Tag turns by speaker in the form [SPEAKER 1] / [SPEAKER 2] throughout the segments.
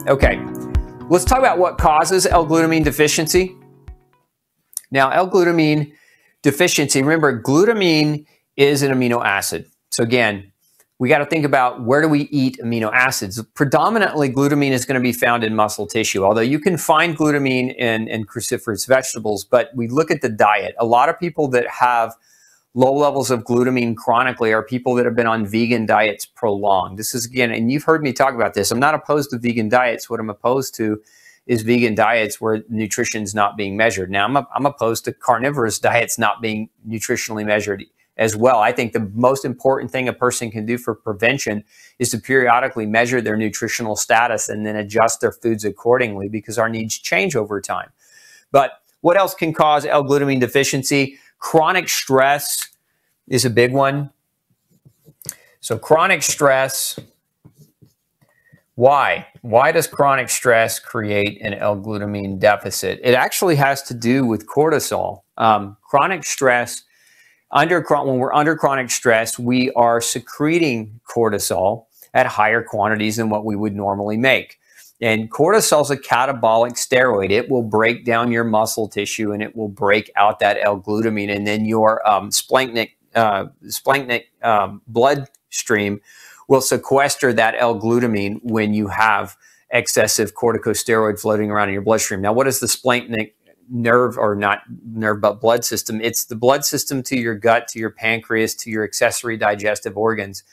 [SPEAKER 1] Okay, let's talk about what causes L-glutamine deficiency. Now, L-glutamine deficiency, remember, glutamine is an amino acid. So again, we got to think about where do we eat amino acids. Predominantly, glutamine is going to be found in muscle tissue, although you can find glutamine in cruciferous vegetables, but we look at the diet. A lot of people that have low levels of glutamine chronically are people that have been on vegan diets prolonged. This is, again, and you've heard me talk about this. I'm not opposed to vegan diets. What I'm opposed to is vegan diets where nutrition's not being measured. Now, I'm opposed to carnivorous diets not being nutritionally measured as well. I think the most important thing a person can do for prevention is to periodically measure their nutritional status and then adjust their foods accordingly, because our needs change over time. But what else can cause L-glutamine deficiency? Chronic stress is a big one. So chronic stress, why? Why does chronic stress create an L-glutamine deficit? It actually has to do with cortisol. Chronic stress, when we're under chronic stress, we are secreting cortisol at higher quantities than what we would normally make. And cortisol is a catabolic steroid. It will break down your muscle tissue and it will break out that L-glutamine, and then your splanchnic bloodstream will sequester that L-glutamine when you have excessive corticosteroid floating around in your bloodstream. Now, what is the splanchnic nerve, or not nerve, but blood system? It's the blood system to your gut, to your pancreas, to your accessory digestive organs.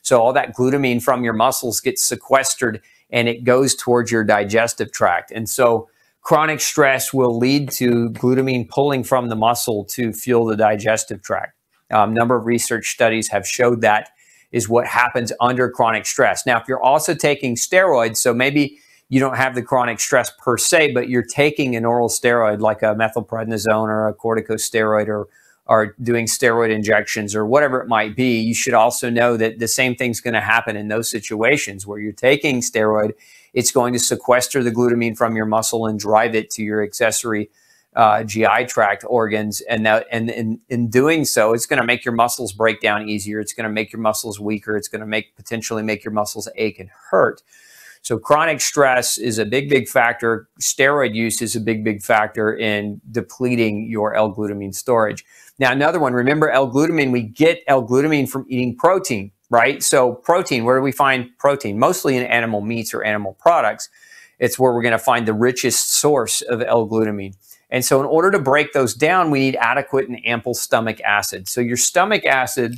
[SPEAKER 1] So all that glutamine from your muscles gets sequestered and it goes towards your digestive tract. And so chronic stress will lead to glutamine pulling from the muscle to fuel the digestive tract. A number of research studies have showed that is what happens under chronic stress. Now, if you're also taking steroids, so maybe you don't have the chronic stress per se, but you're taking an oral steroid like a methylprednisone or a corticosteroid, or doing steroid injections or whatever it might be, you should also know that the same thing's going to happen in those situations where you're taking steroid. It's going to sequester the glutamine from your muscle and drive it to your accessory GI tract organs. And in doing so, it's going to make your muscles break down easier. It's going to make your muscles weaker. It's going to potentially make your muscles ache and hurt. So chronic stress is a big factor. Steroid use is a big factor in depleting your L-glutamine storage. Now, another one, remember L-glutamine, we get L-glutamine from eating protein, right? So protein, where do we find protein? Mostly in animal meats or animal products. It's where we're going to find the richest source of L-glutamine. And so in order to break those down, we need adequate and ample stomach acid. So your stomach acid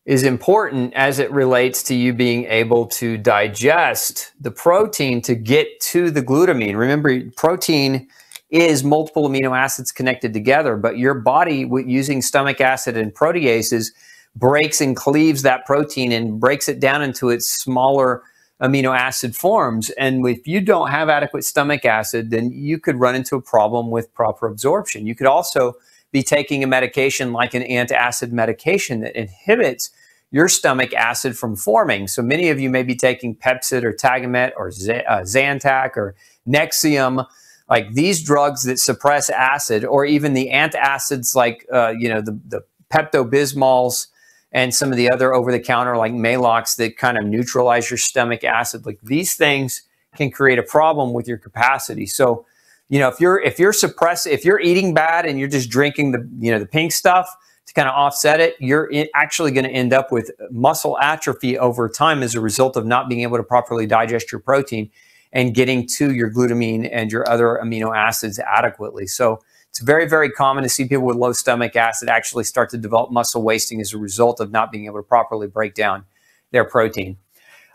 [SPEAKER 1] is important as it relates to you being able to digest the protein to get to the glutamine. Remember, protein is multiple amino acids connected together, but your body, using stomach acid and proteases, breaks and cleaves that protein and breaks it down into its smaller amino acid forms. And if you don't have adequate stomach acid, then you could run into a problem with proper absorption. You could also be taking a medication like an antacid medication that inhibits your stomach acid from forming. So many of you may be taking Pepcid or Tagamet or Zantac or Nexium, like these drugs that suppress acid, or even the antacids like the Pepto-Bismols and some of the other over-the-counter like Maalox that kind of neutralize your stomach acid. Like these things can create a problem with your capacity. So, if you're eating bad and you're just drinking the pink stuff to kind of offset it, you're actually going to end up with muscle atrophy over time as a result of not being able to properly digest your protein and getting to your glutamine and your other amino acids adequately. So it's very common to see people with low stomach acid actually start to develop muscle wasting as a result of not being able to properly break down their protein.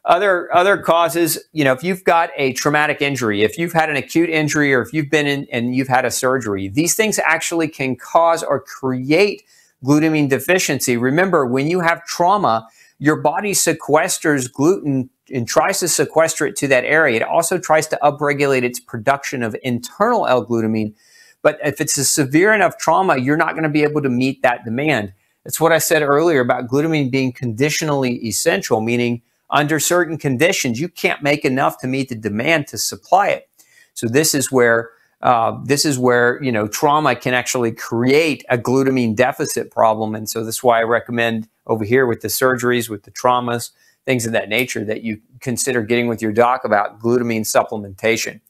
[SPEAKER 1] Other causes, if you've got a traumatic injury, if you've had an acute injury, or if you've been in and you've had a surgery, these things actually can cause or create glutamine deficiency. Remember, when you have trauma, your body sequesters gluten and tries to sequester it to that area. It also tries to upregulate its production of internal L-glutamine. But if it's a severe enough trauma, you're not going to be able to meet that demand. It's what I said earlier about glutamine being conditionally essential, meaning under certain conditions, you can't make enough to meet the demand to supply it. So this is where trauma can actually create a glutamine deficit problem. And so that's why I recommend over here with the surgeries, with the traumas, things of that nature that you consider getting with your doc about glutamine supplementation.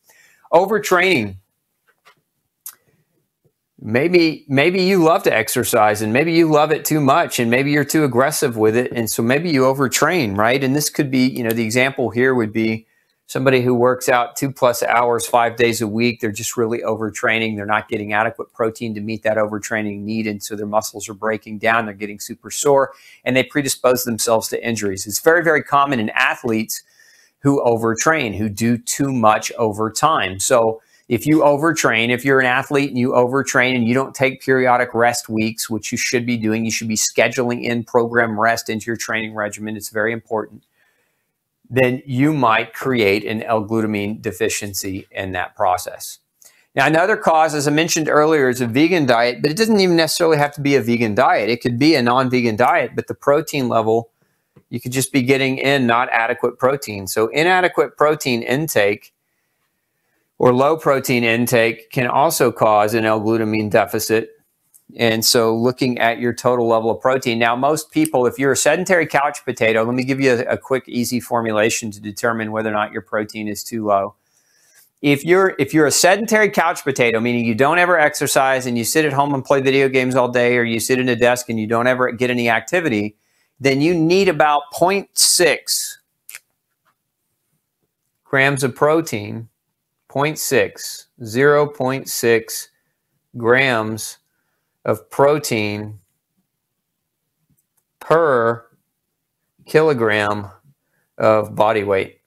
[SPEAKER 1] Overtraining. Maybe you love to exercise and maybe you love it too much and maybe you're too aggressive with it. And so maybe you overtrain, right? And this could be, the example here would be somebody who works out 2+ hours, 5 days a week. They're just really overtraining. They're not getting adequate protein to meet that overtraining need. And so their muscles are breaking down. They're getting super sore and they predispose themselves to injuries. It's very, very common in athletes who overtrain, who do too much over time. So if you overtrain, if you're an athlete and you overtrain and you don't take periodic rest weeks, which you should be doing, you should be scheduling in program rest into your training regimen. It's very important. Then you might create an L-glutamine deficiency in that process. Now, another cause, as I mentioned earlier, is a vegan diet, but it doesn't even necessarily have to be a vegan diet. It could be a non-vegan diet, but the protein level, you could just be getting in not adequate protein. So inadequate protein intake or low protein intake can also cause an L-glutamine deficit. And so looking at your total level of protein. Now, most people, if you're a sedentary couch potato, let me give you a quick, easy formulation to determine whether or not your protein is too low. If you're a sedentary couch potato, meaning you don't ever exercise and you sit at home and play video games all day, or you sit at a desk and you don't ever get any activity, then you need about 0.6 grams of protein, 0.6 grams of protein per kilogram of body weight.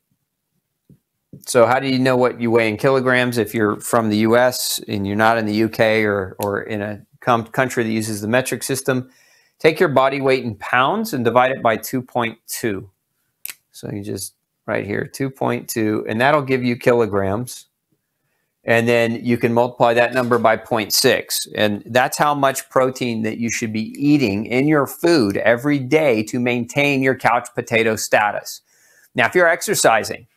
[SPEAKER 1] So how do you know what you weigh in kilograms if you're from the US and you're not in the UK or in a country that uses the metric system? Take your body weight in pounds and divide it by 2.2. So you just, right here, 2.2, and that'll give you kilograms. And then you can multiply that number by 0.6. And that's how much protein that you should be eating in your food every day to maintain your couch potato status. Now, if you're exercising,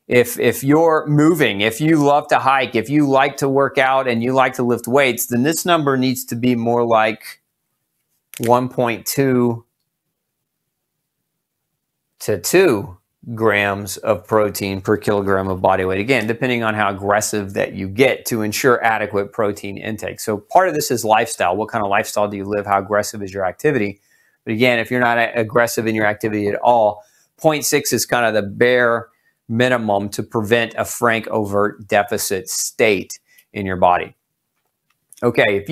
[SPEAKER 1] if you're moving, if you love to hike, if you like to work out and you like to lift weights, then this number needs to be more like 1.2 to 2 grams of protein per kilogram of body weight. Again, depending on how aggressive that you get to ensure adequate protein intake. So part of this is lifestyle. What kind of lifestyle do you live? How aggressive is your activity? But again, if you're not aggressive in your activity at all, 0.6 is kind of the bare minimum to prevent a frank overt deficit state in your body. Okay,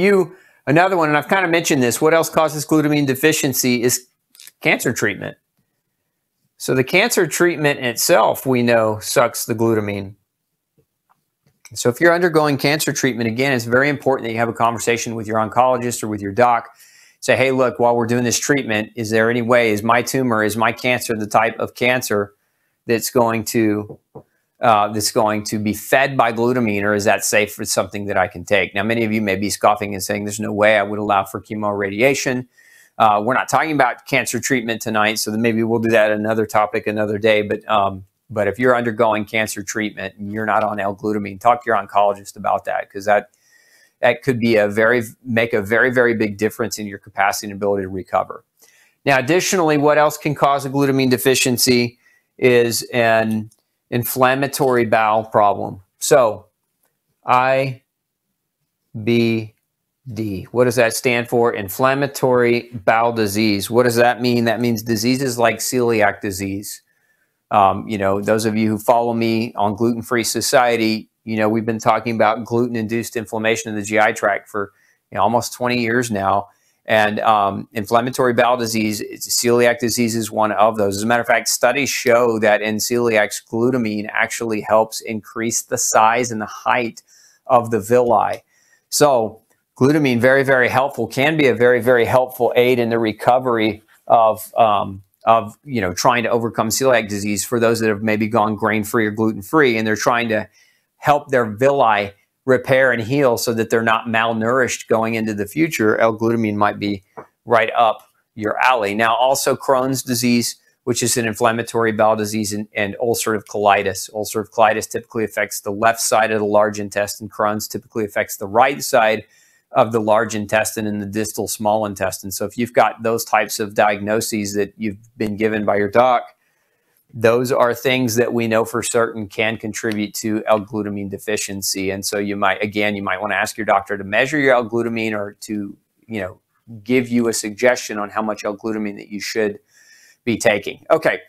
[SPEAKER 1] another one, and I've kind of mentioned this, what else causes glutamine deficiency is cancer treatment. So the cancer treatment itself, we know, sucks the glutamine. So if you're undergoing cancer treatment, again, it's very important that you have a conversation with your oncologist or with your doc. Say, hey, look, while we're doing this treatment, is there any way, is my tumor, is my cancer the type of cancer that's going to be fed by glutamine, or is that safe for something that I can take? Now, many of you may be scoffing and saying, there's no way I would allow for chemoradiation. We're not talking about cancer treatment tonight, so then maybe we'll do that another topic another day. But if you're undergoing cancer treatment and you're not on L-glutamine, talk to your oncologist about that, because that could be make a very, very big difference in your capacity and ability to recover. Now, additionally, what else can cause a glutamine deficiency is an inflammatory bowel problem. So, IBD. What does that stand for? Inflammatory bowel disease. What does that mean? That means diseases like celiac disease. Those of you who follow me on Gluten-Free Society, we've been talking about gluten-induced inflammation in the GI tract for almost 20 years now. And inflammatory bowel disease, celiac disease is one of those. As a matter of fact, studies show that in celiacs, glutamine actually helps increase the size and the height of the villi. So glutamine, very, very helpful, can be a very, very helpful aid in the recovery of trying to overcome celiac disease for those that have maybe gone grain-free or gluten-free, and they're trying to help their villi repair and heal so that they're not malnourished going into the future. L-glutamine might be right up your alley. Now, also Crohn's disease, which is an inflammatory bowel disease, and ulcerative colitis. Ulcerative colitis typically affects the left side of the large intestine. Crohn's typically affects the right side of the large intestine and the distal small intestine. So if you've got those types of diagnoses that you've been given by your doc, those are things that we know for certain can contribute to L-glutamine deficiency. And so you might want to ask your doctor to measure your L-glutamine, or to, give you a suggestion on how much L-glutamine that you should be taking. Okay,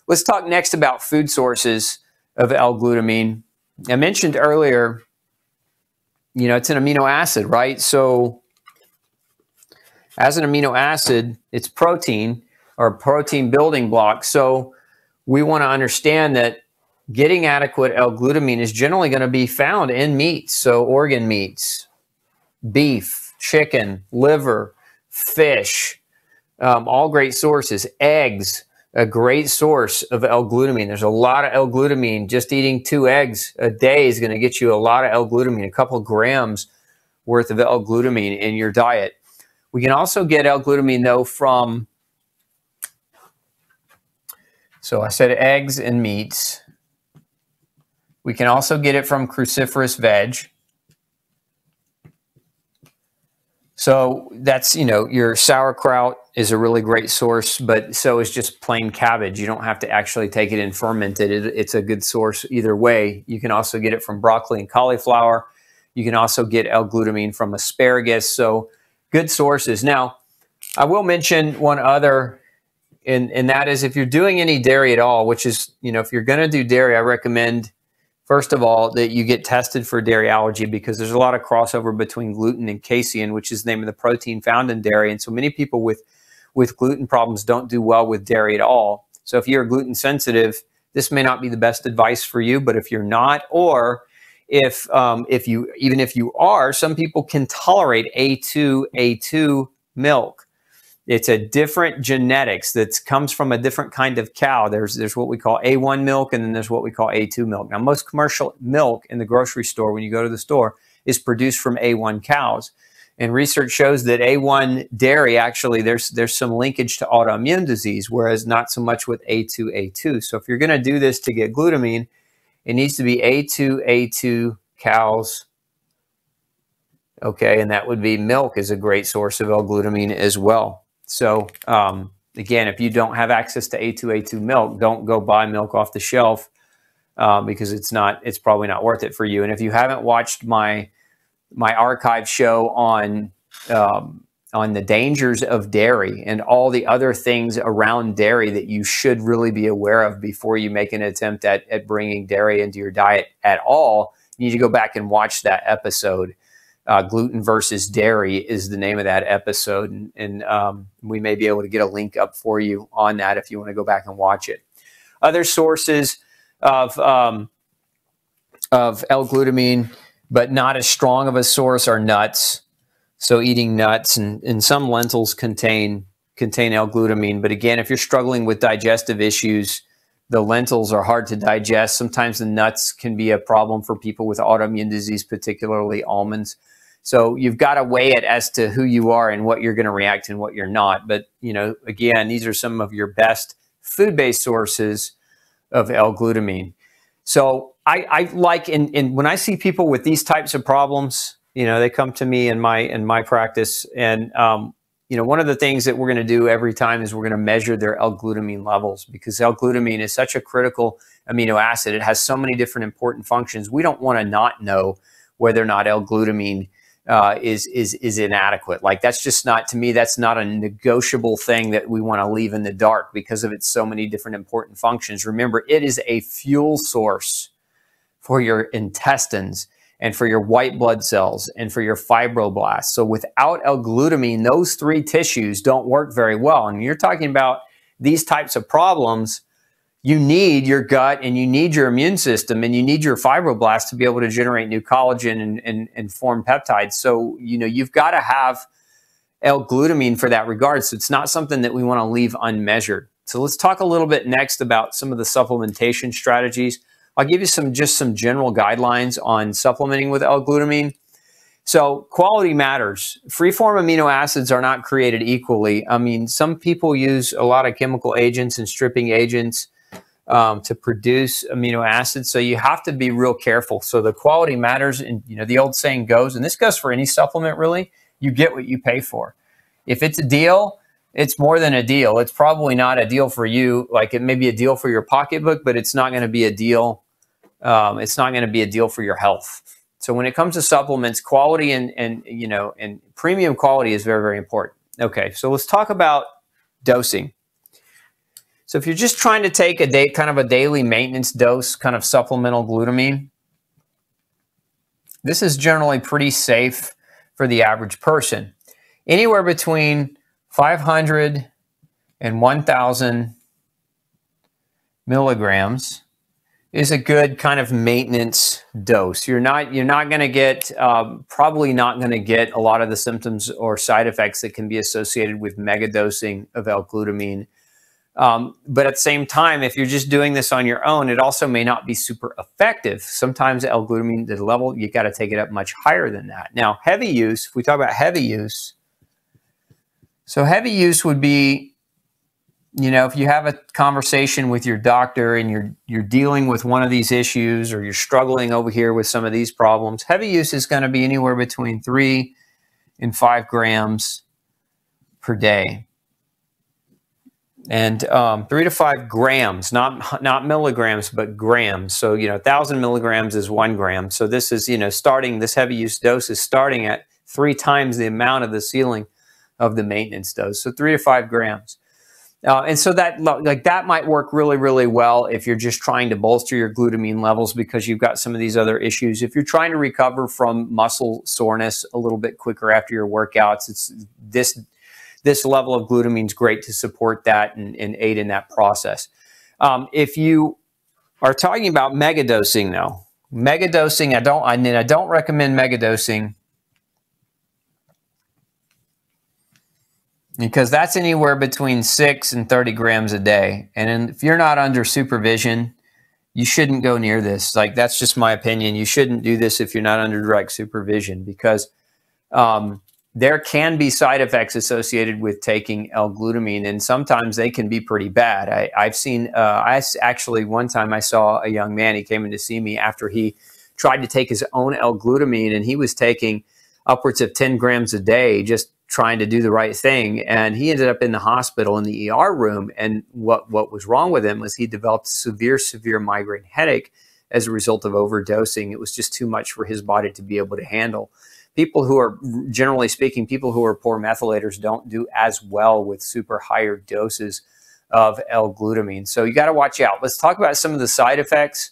[SPEAKER 1] let's talk next about food sources of L-glutamine. I mentioned earlier, it's an amino acid, right? So as an amino acid, it's protein, or protein building block. So we want to understand that getting adequate L-glutamine is generally going to be found in meats. So organ meats, beef, chicken, liver, fish, all great sources. Eggs, a great source of L-glutamine. There's a lot of L-glutamine. Just eating 2 eggs a day is going to get you a lot of L-glutamine, a couple grams worth of L-glutamine in your diet. We can also get L-glutamine, though, from, so I said eggs and meats. We can also get it from cruciferous veg. So that's, your sauerkraut is a really great source, but so is just plain cabbage. You don't have to actually take it and ferment it. It's a good source either way. You can also get it from broccoli and cauliflower. You can also get L-glutamine from asparagus. So good sources. Now, I will mention one other, and that is if you're doing any dairy at all, which is, if you're going to do dairy, I recommend, first of all, that you get tested for dairy allergy, because there's a lot of crossover between gluten and casein, which is the name of the protein found in dairy. And so many people with gluten problems don't do well with dairy at all. So if you're gluten sensitive, this may not be the best advice for you. But if you're not, or if you are, some people can tolerate A2 milk. It's a different genetics that comes from a different kind of cow. There's what we call A1 milk, and then there's what we call A2 milk. Now, most commercial milk in the grocery store, when you go to the store, is produced from A1 cows. And research shows that A1 dairy, actually, there's some linkage to autoimmune disease, whereas not so much with A2. So if you're going to do this to get glutamine, it needs to be A2 cows. Okay, and that would be milk is a great source of L-glutamine as well. So again, if you don't have access to A2 milk, don't go buy milk off the shelf because it's probably not worth it for you. And if you haven't watched my archive show on the dangers of dairy and all the other things around dairy that you should really be aware of before you make an attempt at bringing dairy into your diet at all, you need to go back and watch that episode. Gluten versus dairy is the name of that episode, and we may be able to get a link up for you on that if you want to go back and watch it. Other sources of L-glutamine, but not as strong of a source, are nuts. So eating nuts, and some lentils contain L-glutamine. But again, if you're struggling with digestive issues, the lentils are hard to digest. Sometimes the nuts can be a problem for people with autoimmune disease, particularly almonds. So you've got to weigh it as to who you are and what you're going to react and what you're not. But, again, these are some of your best food-based sources of L-glutamine. So I like, and when I see people with these types of problems, they come to me in my practice, and one of the things that we're going to do every time is we're going to measure their L-glutamine levels, because L-glutamine is such a critical amino acid. It has so many different important functions. We don't want to not know whether or not L-glutamine is inadequate. Like, that's just not, to me, that's not a negotiable thing that we want to leave in the dark because of its so many different important functions. Remember, it is a fuel source for your intestines and for your white blood cells and for your fibroblasts. So without L-glutamine, those 3 tissues don't work very well. And you're talking about these types of problems, you need your gut and you need your immune system and you need your fibroblasts to be able to generate new collagen and form peptides. So, you've got to have L-glutamine for that regard. So it's not something that we want to leave unmeasured. So let's talk a little bit next about some of the supplementation strategies. I'll give you just some general guidelines on supplementing with L-glutamine. So quality matters. Free-form amino acids are not created equally. I mean, some people use a lot of chemical agents and stripping agents to produce amino acids. So you have to be real careful. So the quality matters. And, the old saying goes, and this goes for any supplement really, you get what you pay for. If it's a deal, It's more than a deal. It's probably not a deal for you. Like, it may be a deal for your pocketbook, but it's not going to be a deal. It's not going to be a deal for your health. So when it comes to supplements, quality and premium quality is very, very important. Okay, so let's talk about dosing. So if you're just trying to take kind of a daily maintenance dose, kind of supplemental glutamine, this is generally pretty safe for the average person. Anywhere between 500 and 1,000 milligrams is a good kind of maintenance dose. You're not going to get, probably not going to get a lot of the symptoms or side effects that can be associated with megadosing of L-glutamine. But at the same time, if you're just doing this on your own, it also may not be super effective. Sometimes L-glutamine, the level, you got to take it up much higher than that. Now, heavy use, if we talk about heavy use, so heavy use would be, if you have a conversation with your doctor and you're dealing with one of these issues, or you're struggling over here with some of these problems, heavy use is going to be anywhere between 3 and 5 grams per day. And 3 to 5 grams, not milligrams, but grams. So, 1,000 milligrams is 1 gram. So this is, this heavy use dose is starting at 3 times the amount of the ceiling of the maintenance dose. So 3 to 5 grams. And so that might work really, really well if you're just trying to bolster your glutamine levels because you've got some of these other issues. If you're trying to recover from muscle soreness a little bit quicker after your workouts, it's this level of glutamine is great to support that and aid in that process. If you are talking about megadosing, though, I don't recommend megadosing because that's anywhere between 6 and 30 grams a day. And if you're not under supervision, you shouldn't go near this. Like, that's just my opinion. You shouldn't do this if you're not under direct supervision because there can be side effects associated with taking L-glutamine, and sometimes they can be pretty bad. I've seen, actually one time I saw a young man, he came in to see me after he tried to take his own L-glutamine, and he was taking upwards of 10 grams a day, just trying to do the right thing. And he ended up in the hospital in the ER room. And what was wrong with him was he developed severe migraine headache as a result of overdosing. It was just too much for his body to be able to handle. People who are, generally speaking, people who are poor methylators don't do as well with super higher doses of L-glutamine. So you got to watch out. Let's talk about some of the side effects.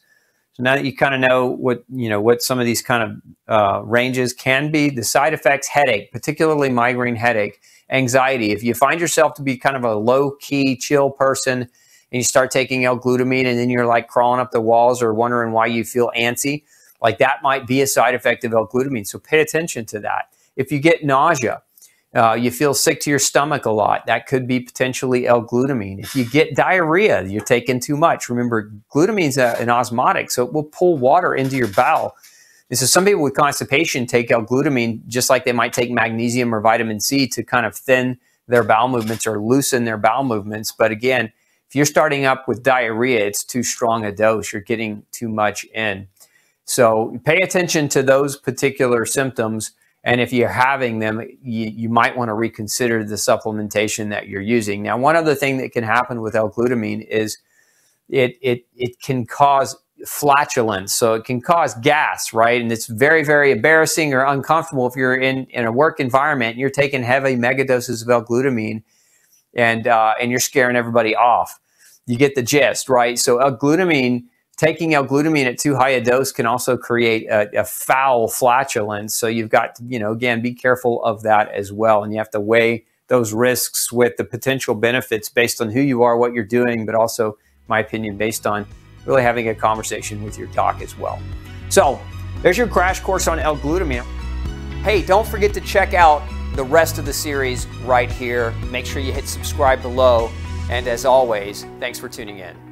[SPEAKER 1] So now that you kind of know what some of these kind of ranges can be, the side effects: headache, particularly migraine headache, anxiety. If you find yourself to be kind of a low-key, chill person, and you start taking L-glutamine, and then you're like crawling up the walls or wondering why you feel antsy, like that might be a side effect of L-glutamine. So pay attention to that. If you get nausea, you feel sick to your stomach a lot, that could be potentially L-glutamine. If you get diarrhea, you're taking too much. Remember, glutamine is an osmotic, so it will pull water into your bowel. And so some people with constipation take L-glutamine just like they might take magnesium or vitamin C to kind of thin their bowel movements or loosen their bowel movements. But again, if you're starting up with diarrhea, it's too strong a dose. You're getting too much in. So pay attention to those particular symptoms. And if you're having them, you might want to reconsider the supplementation that you're using. Now, one other thing that can happen with L-glutamine is it can cause flatulence. So it can cause gas, right? And it's very, very embarrassing or uncomfortable if you're in a work environment and you're taking heavy megadoses of L-glutamine and you're scaring everybody off. You get the gist, right? So taking L-glutamine at too high a dose can also create a foul flatulence. So you've got to, again, be careful of that as well. And you have to weigh those risks with the potential benefits based on who you are, what you're doing, but also, in my opinion, based on really having a conversation with your doc as well. So there's your crash course on L-glutamine. Hey, don't forget to check out the rest of the series right here. Make sure you hit subscribe below. And as always, thanks for tuning in.